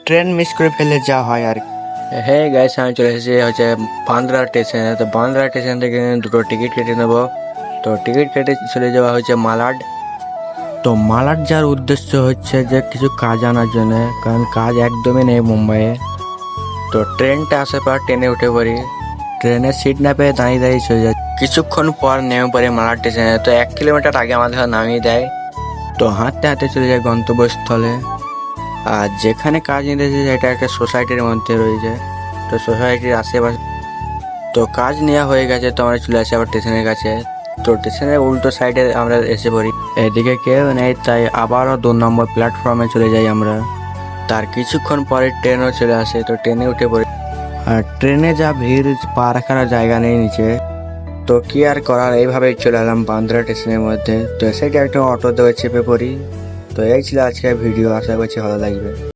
Train miss করে ফেলে যা হয় আর কি। হ্যাঁ গাইস, আমি চলে এসেছি হচ্ছে বান্দ্রা স্টেশনে। তো বান্দ্রা স্টেশন থেকে দুটো টিকিট কেটে নেবো। তো টিকিট কেটে চলে যাওয়া হচ্ছে মালাড। তো মালাড যাওয়ার উদ্দেশ্য হচ্ছে যে কিছু কাজ আনার জন্য, কারণ কাজ একদমই নেই মুম্বাইয়ে। তো ট্রেনটা আসার পর ট্রেনে উঠে পড়ি। ট্রেনের সিট না পেয়ে দাঁড়িয়ে দাঁড়িয়ে চলে যায়। কিছুক্ষণ পর নেমে পড়ি মালাড স্টেশনে। তো 1 কিলোমিটার আগে আমাদের নামিয়ে দেয়। তো হাঁটতে হাঁটতে চলে যায় গন্তব্যস্থলে। আর যেখানে কাজ নিতেছে এটা একটা সোসাইটির মধ্যে রয়েছে। তো সোসাইটির আশেপাশে তো কাজ নেওয়া হয়ে গেছে, তো আমরা চলে আসি আবার স্টেশনের কাছে। তো স্টেশনের উল্টো সাইডে আমরা এসে পড়ি, এদিকে কেউ নেই, তাই আবারও 2 নম্বর প্ল্যাটফর্মে চলে যাই আমরা। তার কিছুক্ষণ পরে ট্রেনও চলে আসে। তো ট্রেনে উঠে পড়ি। আর ট্রেনে যা ভিড়, পা রাখার জায়গা নেই নিচে। তো কি আর করার, এইভাবেই চলে এলাম বান্দ্রা স্টেশনের মধ্যে। তো সেটা একটা অটো দেওয়া চেপে পড়ি। তো এই ছিল আজকের ভিডিও, আশা করছি ভালো লাগবে।